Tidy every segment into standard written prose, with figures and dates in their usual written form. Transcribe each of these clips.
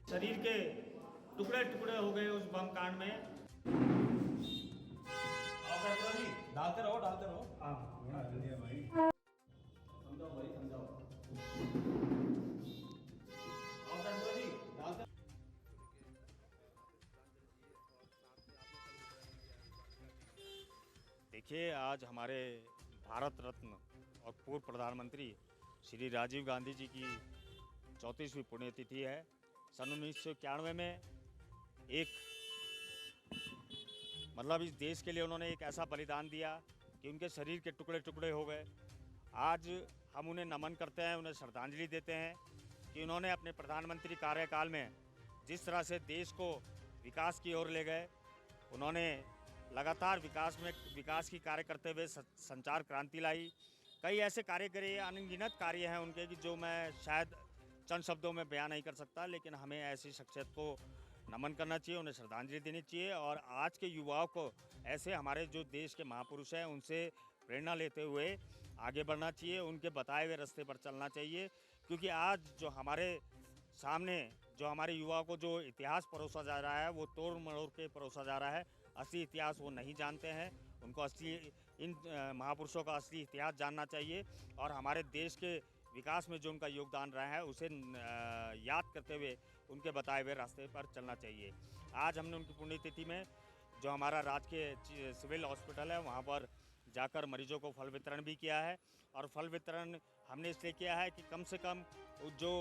शरीर के टुकड़े टुकड़े हो गए उस बम कांड में। डालते रहो। हाँ भाई समझाओ। डालते। देखिए, आज हमारे भारत रत्न और पूर्व प्रधानमंत्री श्री राजीव गांधी जी की 34वीं पुण्यतिथि है। सन 1991 में एक मतलब इस देश के लिए उन्होंने एक ऐसा बलिदान दिया कि उनके शरीर के टुकड़े टुकड़े हो गए। आज हम उन्हें नमन करते हैं, उन्हें श्रद्धांजलि देते हैं कि उन्होंने अपने प्रधानमंत्री कार्यकाल में जिस तरह से देश को विकास की ओर ले गए। उन्होंने लगातार विकास की कार्य करते हुए संचार क्रांति लाई। कई ऐसे कार्य करे, अनगिनत कार्य हैं उनके कि जो मैं शायद चंद शब्दों में बयान नहीं कर सकता, लेकिन हमें ऐसी शख्सियत को नमन करना चाहिए, उन्हें श्रद्धांजलि देनी चाहिए और आज के युवाओं को ऐसे हमारे जो देश के महापुरुष हैं उनसे प्रेरणा लेते हुए आगे बढ़ना चाहिए, उनके बताए हुए रास्ते पर चलना चाहिए। क्योंकि आज जो हमारे सामने जो हमारे युवाओं को जो इतिहास परोसा जा रहा है वो तोड़ मरोड़ के परोसा जा रहा है। असली इतिहास वो नहीं जानते हैं, उनको इन महापुरुषों का असली इतिहास जानना चाहिए और हमारे देश के विकास में जो उनका योगदान रहा है उसे याद करते हुए उनके बताए हुए रास्ते पर चलना चाहिए। आज हमने उनकी पुण्यतिथि में जो हमारा राजकीय सिविल हॉस्पिटल है वहाँ पर जाकर मरीजों को फल वितरण भी किया है और फल वितरण हमने इसलिए किया है कि कम से कम जो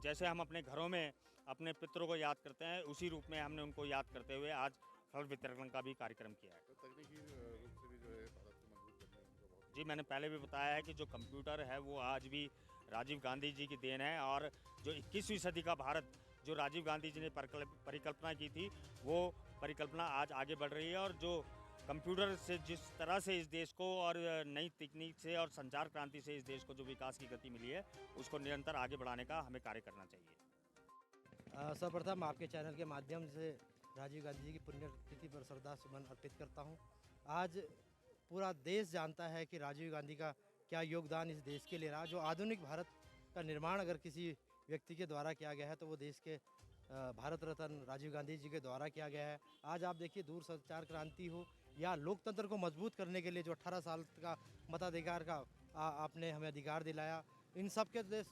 जैसे हम अपने घरों में अपने पितरों को याद करते हैं उसी रूप में हमने उनको याद करते हुए आज फल वितरण का भी कार्यक्रम किया है। तो तकनीकी रूप से भी जो है भारत को मजबूत करने में उनका बहुत। जी, मैंने पहले भी बताया है कि जो कंप्यूटर है वो आज भी राजीव गांधी जी की देन है और जो 21वीं सदी का भारत जो राजीव गांधी जी ने परिकल्पना की थी वो परिकल्पना आज आगे बढ़ रही है और जो कंप्यूटर से जिस तरह से इस देश को और नई तकनीक से और संचार क्रांति से इस देश को जो विकास की गति मिली है उसको निरंतर आगे बढ़ाने का हमें कार्य करना चाहिए। सर्वप्रथम आपके चैनल के माध्यम से राजीव गांधी जी की पुण्यतिथि पर श्रद्धासुमन अर्पित करता हूं। आज पूरा देश जानता है कि राजीव गांधी का क्या योगदान इस देश के लिए रहा। जो आधुनिक भारत का निर्माण अगर किसी व्यक्ति के द्वारा किया गया है तो वो देश के भारत रत्न राजीव गांधी जी के द्वारा किया गया है। आज आप देखिए दूरसंचार क्रांति हो या लोकतंत्र को मजबूत करने के लिए जो 18 साल का मताधिकार का आपने हमें अधिकार दिलाया, इन सब के देश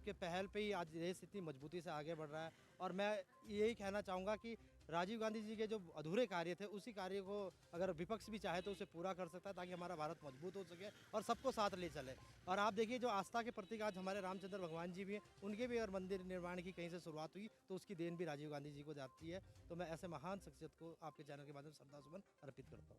के पहल पे ही आज देश इतनी मजबूती से आगे बढ़ रहा है। और मैं यही कहना चाहूँगा कि राजीव गांधी जी के जो अधूरे कार्य थे उसी कार्य को अगर विपक्ष भी चाहे तो उसे पूरा कर सकता है ताकि हमारा भारत मजबूत हो सके और सबको साथ ले चले। और आप देखिए जो आस्था के प्रतीक आज हमारे रामचंद्र भगवान जी भी हैं, उनके भी अगर मंदिर निर्माण की कहीं से शुरुआत हुई तो उसकी देन भी राजीव गांधी जी को जाती है। तो मैं ऐसे महान शख्सियत को आपके चैनल के माध्यम से श्रद्धासुमन अर्पित करता हूँ।